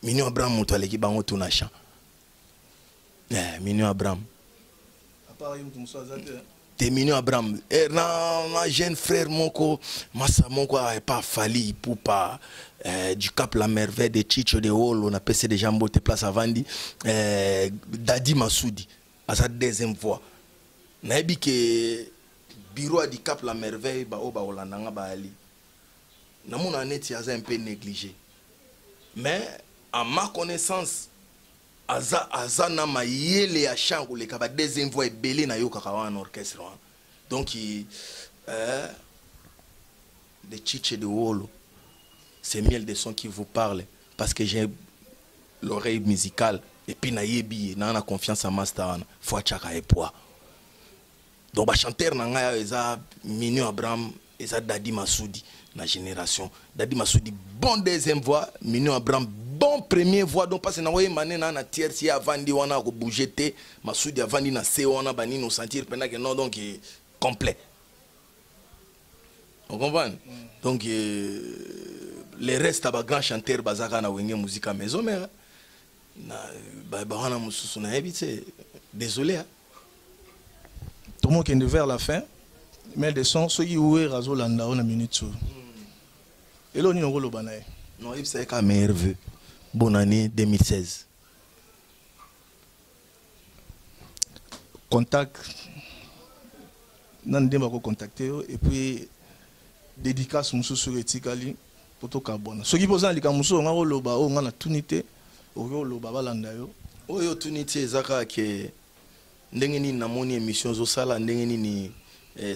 Mignon Abraham mutu aleki bango tout na chant. Mignon Abraham. À part mutu musu azate. T'es Mignon Abraham. Na jeune frère moko massa moko a pas fali pour pas du Cap la Merveille de Chicho de Holo on a passé des jambes te place avant dit Dadi Massoudi à sa deuxième voix. Na ebi que bureau du Cap la Merveille ba oba olandanga ba ali. Na mon année un peu négligé. Mais à ma connaissance aza na mayele ya chango le kaba deuxième voix belé na yo kakawa en orchestre. Donc de Chiche de Wolo, c'est Miel de Son qui vous parle parce que j'ai l'oreille musicale et puis na yebi na confiance en master faut chaka et poids. Donc ba chanteur na nga eza Mignon Abraham eza Dadi Massoudi na génération. Dadi Massoudi bon deuxième voix, Mignon Abraham bon premier voix. Donc parce que na voye mané na tierce avant di wana ko bouger Massoudi avant di na se wana bani no sentir pendant que non donc complet. On comprend? Donc les restes ba grand chanteur bazaka na wenge musique à Maison Mère. Na ba wana mususu na ebité. Désolé hein. Tout le monde qui est vers la fin, mais des sons, ceux qui ouvrent Razo Landa, on a minute. Et là, on est au Banaï. Non, il s'est qu'un meilleur vœu. Bonne année 2016. Contact. Nan dem contacter et puis dédicace muso sur etikali poto kabona. Ceux qui posent les kamuso on a loba on a tunité au loba balanda yo. Oyo tunité zaka ke ndenge nini namoni émission zo sala ndenge nini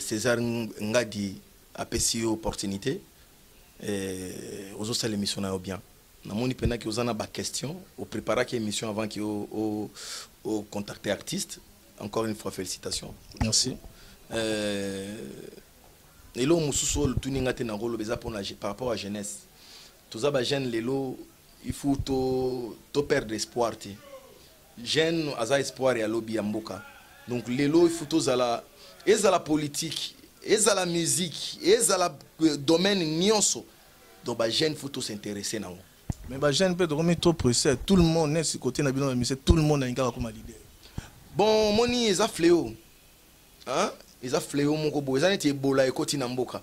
César Ngadi apesi opportunité ozo sala émission na yo bien namoni pena ki ozana ba question au préparer ki émission avant ki au contacter artiste. Encore une fois félicitations. Merci. Lelo mususu tuninga te na rolo beza pour par rapport à jeunesse toza ba jeune lelo il faut to perdre espoir te jeune aza espoir ya lobby ya mboka. Donc lelo il faut tozala ezala politique ezala musique ezala domaine nyonso donc ba jeune faut s'intéresser nango. Mais ba jeune peut remettre trop pressé tout le monde est sur côté na bino mais c'est tout le monde a ngaka comme leader. Bon moni eza fléau hein eza fléau moko bo eza neti ebola ekoti na mboka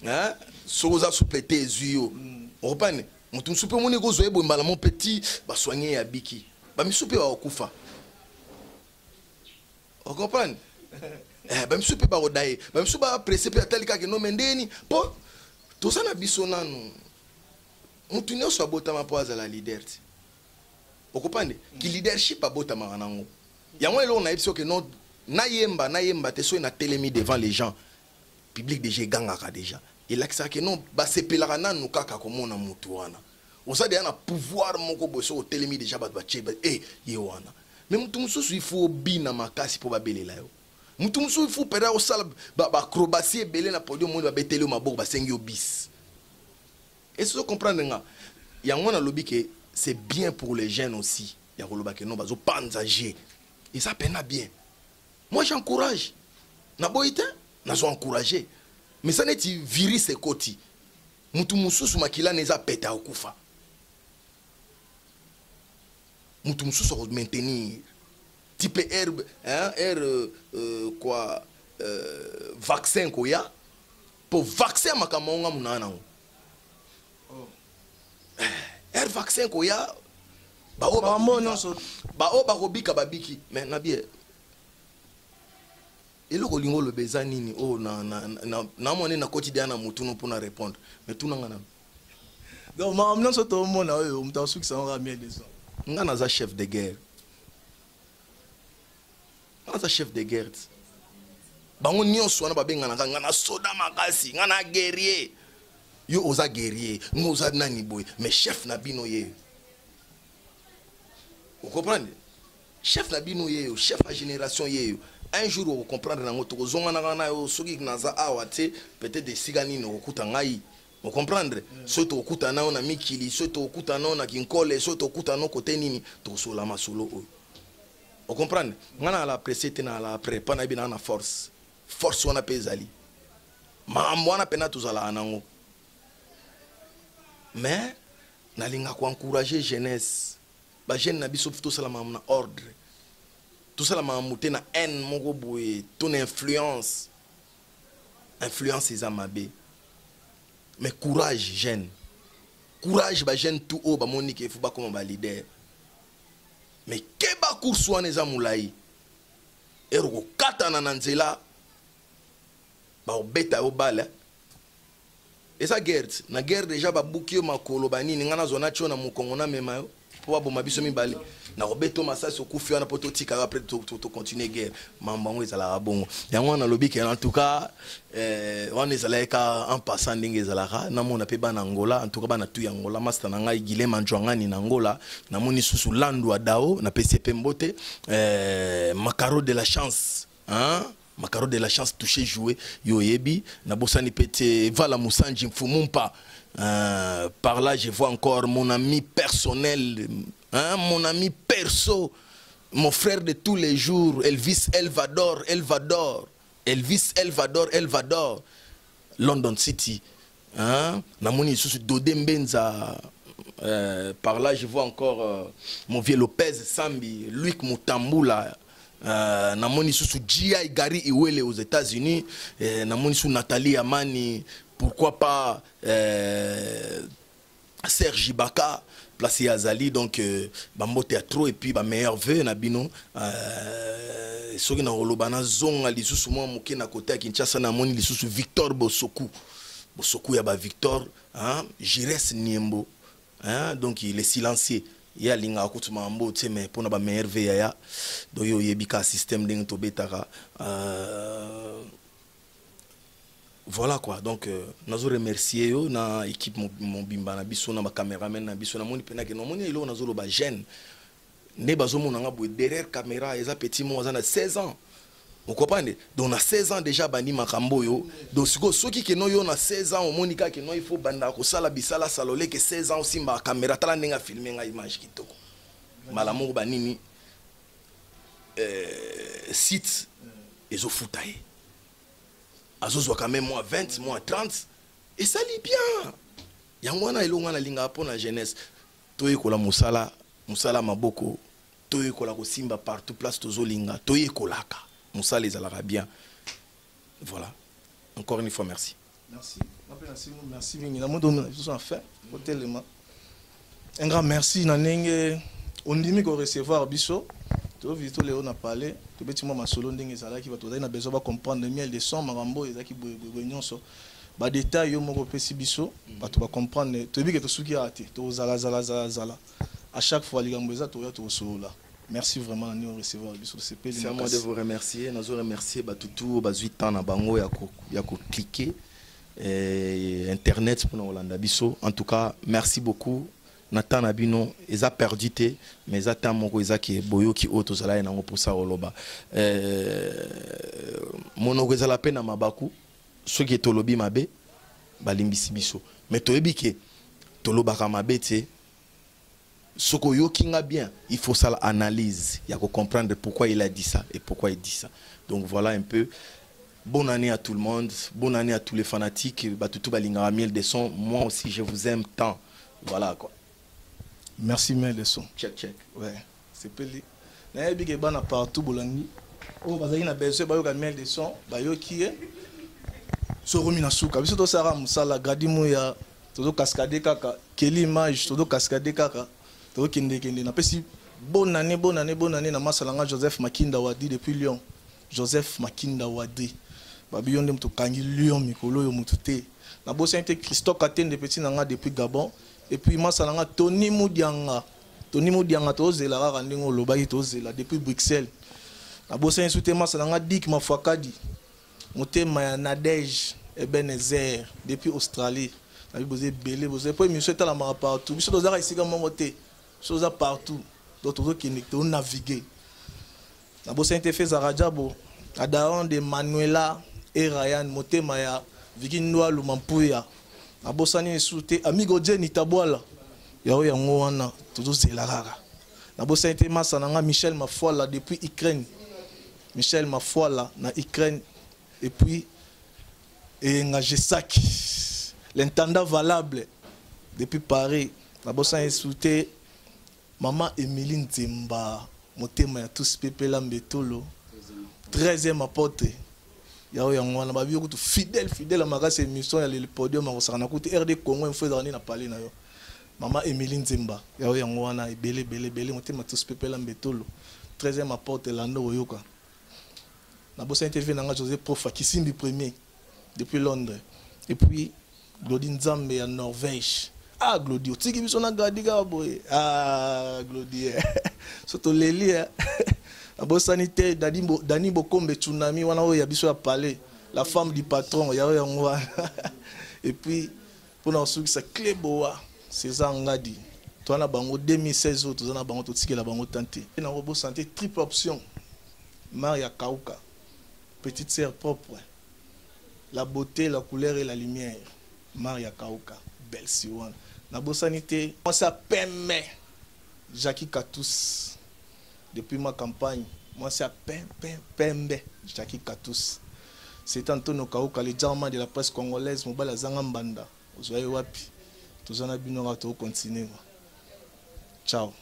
hein soza souplété ezuyo opane mutu msupe moni ko zoye bombala mon petit ba soigner ya biki ba misupe ba okufa on comprend ba misupe ba odaye ba misupe ba pressé pe atalika ke no mendeni po to sana biso nanu mutu nyo so botama po azala leader ti on comprend ki leadership abotama nango yango elo na ebso ke non na yemba te so na télémi devant les gens public déjà gangaka déjà et là que non ba sepelaka nanu kaka komona mutu wana osa de na pouvoir moko boso télémi déjà ba cheba ye wana mais mutu mususu il faut bina makasi po ba belela yo mutu mususu il faut pera au sala ba acrobatie belé na podium mo ba betelo maboko ba sengi obis et ce comprendre nga yango na lobi que c'est bien pour les jeunes aussi ya koloba ke non bazo panzager et ça peine bien. Moi j'encourage. Na boité, na zo encourager. Mais ça n'est pas virer ses côtés. mutu mususu makila neza peta okufa mutu mususu ko maintenir type herbe hein quoi vaccin ko ya pour vaccin makamonga munana vaccin ko ya ba o ba robika babiki mais na bien eloko lingo le beza nini oh na moni na quotidien na mutu no pour répondre mais tout nangana donc ma amna so to mona oyo mtasu ki sanga miel des nga naza chef de guerre naza chef de guerre bango nyonso wana babenga nga na soda makasi nga na guerrier yo oza guerrier ngo oza nani boy mais chef na bino ye vous comprenez chef na bino ye chef à génération ye un jour vous comprendre na ngoto kozonga na yo soki naza awate peut-être des sigani no okuta ngai vous comprendre soto okuta na na mikili soto okuta na kinkole soto okuta no côté nini to sola masolo o vous comprendre ngana la précédente na la après pas na bina na force wana pezali mambo wana pena tozala anango mais nalinga ko encourager jeunesse ba jeune na biso tout ça na ordre tout ça la mamouté na haine moko boye ton influence ezamabe mais courage jeune courage ba jeune tout haut ba monique faut ba comme ba leader mais keba course wana ezamulai eroko katana na nzela ba obeta obala esa guerre na guerre déjà ba bukio makolo banini ngana zona chona mukongo na mema yo po ba mabiso mibale na robeto masasi okufi wana poto tika après to continuer guerre mambango ezala bongo yango na lobiki en tout cas on ezala ka en passant ndenge ezala na mona pe bana Angola en tout cas bana tu Angola master na ngai Guilema Njwangani na Angola na moni susu landu adao na PCP Mbote Macaro de la chance hein Macaro de la chance toucher jouer yo yebi na bosani pete vala musanji mfumumpa par là je vois encore mon ami personnel hein, mon ami perso mon frère de tous les jours Elvis Elvador London City hein na moni sous Dodé Mbenza par là je vois encore mon vieux Lopez Sambi Luc Mutambula na moni sous G.I. Gary Iwele aux États-Unis na moni sous Nathalie Amani pourquoi pas Serge Ibaka placé à Zali donc bambo théâtre et puis ba meilleur vœu na bino soki na rolobana zonga lisusu mo moke na côté à Kinshasa na moni lisusu Victor Bosoku ya ba Victor hein Jires Niembo hein donc il est silencieux ya linga akutuma mbo te mais pona ba meilleur vœu ya donc yo yebika système ding to betara voilà quoi donc nazo remercier yo na équipe mon bimba na biso na ba cameraman na biso na moni pena ke no moni ilo nazo lo ba jeune ne bazo mona nga boy derrière caméra eza petit mo za na 16 ans vous comprenez donc na 16 ans déjà bandi makambo yo donc siko soki ke no yo na 16 ans o moni ka ke no il faut banda ko sala bisala salole ke 16 ans aussi ba caméra tala ndenga filmer nga image kitoko malamu banini site ezo futaye azozwa quand même moi 20 moi 30 et ça lit bien yangwana elonga na linga po na jeunesse toyekola musala maboko toyekola ko simba partout place tozolinga toyekolaka musala ezalaka bien voilà encore une fois merci merci mingi na modo na biso en fait hotelema un grand merci na ndenge ondimi ko recevoir biso to vito leo na parler to beti moi masolo ndenge ezala ki bato na besoin ba comprendre miel de son marambo ezaki boye nyonso ba détail yo moko pesi biso bato ba comprendre to biki to suki ate to zala à chaque fois ligambo eza to ya to solo. Merci vraiment à nous recevoir biso CP. C'est à moi de vous remercier, nous remercier batutu bazui temps na bango ya ko cliquer internet pour Hollanda biso. En tout cas, merci beaucoup. Nathan Abino, ils a perdu té, mais ils attendent mon cousin qui est boyo qui auto zala na pour ça oloba. Mon cousin la peine à mabaku, ce qui est tolobi mabe, balimbisi biso. Mais toyebi ke toloba kamabe té, ce que yo kinga bien, il faut ça l'analyse, il y a que comprendre pourquoi il a dit ça et pourquoi il dit ça. Donc voilà un peu. Bonne année à tout le monde, bonne année à tous les fanatiques. Batutu Balinga Miel des sons, moi aussi je vous aime tant. Voilà quoi. Merci Miel des sons. Check. Ouais, c'est peli. Na yebi ke bana partout bolangi. Oh bazaki na besoin bayoka Miel des sons, bayoki e. So romi na suka. Biso to sara musala gradimu ya todo cascade kaka, Kelly Image todo cascade kaka. Todo kende na pesi bonne année na masalanga Joseph Makinda Wadi depuis Lyon. Joseph Makinda Wadi. Babi yonde mto kangi Lyon mikolo yo mutute. Na bossa inte Christophe Katende petit nanga depuis Gabon et puis masalanga Tony Mudianga to zela rara ndingo lobaki to zela depuis Bruxelles. Na bossa insute masalanga Dick Mafakadi. Motema ya Nadège Ebenezer depuis Australie. Na bi bozé belé bozé po mi souhaite la mara partout. Biso dozara isika momote. Chose partout. D'autres qui ont navigué. Na bossa inte fait Zarajabo. Adaron de Manuela et Ryan Motemaya Vikinwa Lumampuya Nabosani soute amigo Jenny Tabwala yao yango wana toujours zelarara Nabosa été masananga Michel Mafoila depuis Ukraine Michel Mafoila na Ukraine et puis et Ngajesak l'intendant valable depuis Paris Nabosa soute maman Emeline Zemba Motemaya tous pepé lambetolo 13e apôtre. Yao yangwana babi okutu fidèle à ma émission ya le podium en sana kutu RD Congo info za na parler na yo. Mama Emeline Nzemba. Yao yangwana belé motema tous pepela mbetolo. 13e apôtre lando oyoka. Na bossa interview nanga José Prof Kisimbi premier depuis Londres. Et puis Glody Nzambe ya Norvège. Ah Glody, otiki biso na gadiga boy. Ah Glody. Soto leli. Abossanité Dani Bokombe Tsunami wana oyo ya biso ya palais la femme du patron ya yango et puis pour na suki sa Cléboa César Ngadi toi na bango 2016 autres na bango totikela bango tenté na robo santé triple option Maria Kauka petite sœur propre la beauté la couleur et la lumière Maria Kauka belle siwan na bossanité on s'appelle Jackie Katous. Depuis ma campagne, moi c'est Pembe, Jackie Katous. C'est Antonio Kauka, le diamant de la presse congolaise, Mobala Zangambanda. Vous voyez wapi, tous en abinons à tout continuer. Ciao.